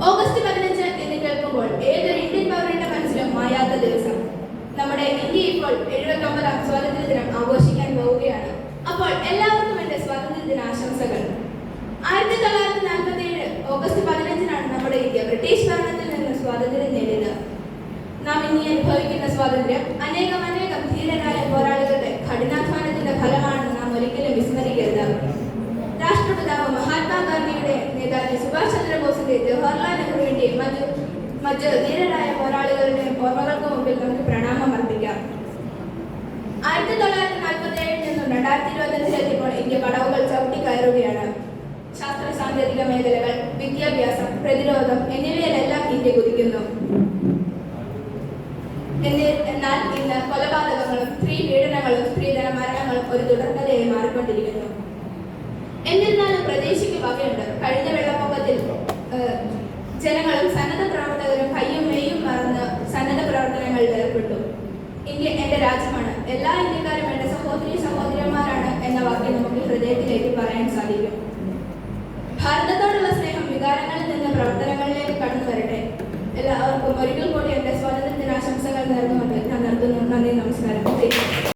August 15 എന്ന് കേൾക്കുമ്പോൾ ഏതൊരു ഇന്ത്യൻ പൗരന്റെ മനസ്സിലും മായാത്ത ദിവസം. നമ്മുടെ ഇന്ത്യ ഇപ്പോൾ 79ാം സ്വാതന്ത്ര്യ ദിനം ആഘോഷിക്കാൻ പോവുകയാണ്. അപ്പോൾ എല്ലാവർക്കും എന്റെ സ്വാതന്ത്ര്യ ദിന ആശംസകൾ. 1947 ഓഗസ്റ്റ് 15-നാണ് നമ്മുടെ ഇന്ത്യ ബ്രിട്ടീഷ് ഭരണത്തിൽ നിന്ന് സ്വാതന്ത്ര്യം നേടിയത്. നാം ഇനി അനുഭവിക്കുന്ന സ്വാതന്ത്ര്യം അനേകം ധീരരായ പോരാളികളുടെ കഠിനാധ്വാനത്തിന്റെ ഫലമാണെന്ന് നാം ഒരിക്കലും വിസ്മരിക്കരുത്. രാഷ്ട്രപിതാവ് മഹാത്മാഗാന്ധിയുടെ, നേതാജി സുഭാഷ് ചന്ദ്രബോസിന്റെ, ജവഹർലാൽ നെഹ്റുവിന്റെ മറ്റ് ധീരരായ പോരാളികളുടെ ഓർമ്മകൾക്ക് മുമ്പിൽ നമുക്ക് പ്രണാമം അർപ്പിക്കാം. 1947 നിന്നും 2025-ലെത്തിയപ്പോൾ ഇന്ത്യ പടവുകൾ ചവിട്ടി കയറുകയാണ്. ശാസ്ത്ര സാങ്കേതിക മേഖലകൾ, വിദ്യാഭ്യാസം, പ്രതിരോധം എന്നിവയിലെല്ലാം ഇന്ത്യ കുതിക്കുന്നു. എന്നാൽ ഇന്ന് കൊലപാതകങ്ങളും സ്ത്രീ പീഡനങ്ങളും സ്ത്രീധന മരണങ്ങളും ഒരു തുടർക്കഥയായി മാറിക്കൊണ്ടിരിക്കുന്നു. എന്നിരുന്നാലും പ്രതീക്ഷയ്ക്ക് വകയുണ്ട്. കഴിഞ്ഞ വെള്ളപ്പൊക്കത്തിൽ ജനങ്ങളും സന്നദ്ധ പ്രവർത്തകരും കയ്യും മെയ്യും മറന്ന് സന്നദ്ധ പ്രവർത്തനങ്ങളിൽ ഏർപ്പെട്ടു. ഇന്ത്യ എന്റെ രാജ്യമാണ്, എല്ലാ ഇന്ത്യക്കാരും എന്റെ സഹോദരന്മാരാണ് എന്ന വാക്യം നമുക്ക് ഹൃദയത്തിലേക്ക് പറയാൻ സാധിക്കും. ഭാരതത്തോടുള്ള സ്നേഹം വികാരങ്ങളിൽ നിന്ന് പ്രവർത്തനങ്ങളിലേക്ക് കടന്നു വരട്ടെ. എല്ലാവർക്കും ഒരിക്കൽ കൂടി എന്റെ സ്വാതന്ത്ര്യ ദിനാശംസകൾ നേർന്നുകൊണ്ട് ഞാൻ നിർത്തുന്നു. നന്ദി, നമസ്കാരം.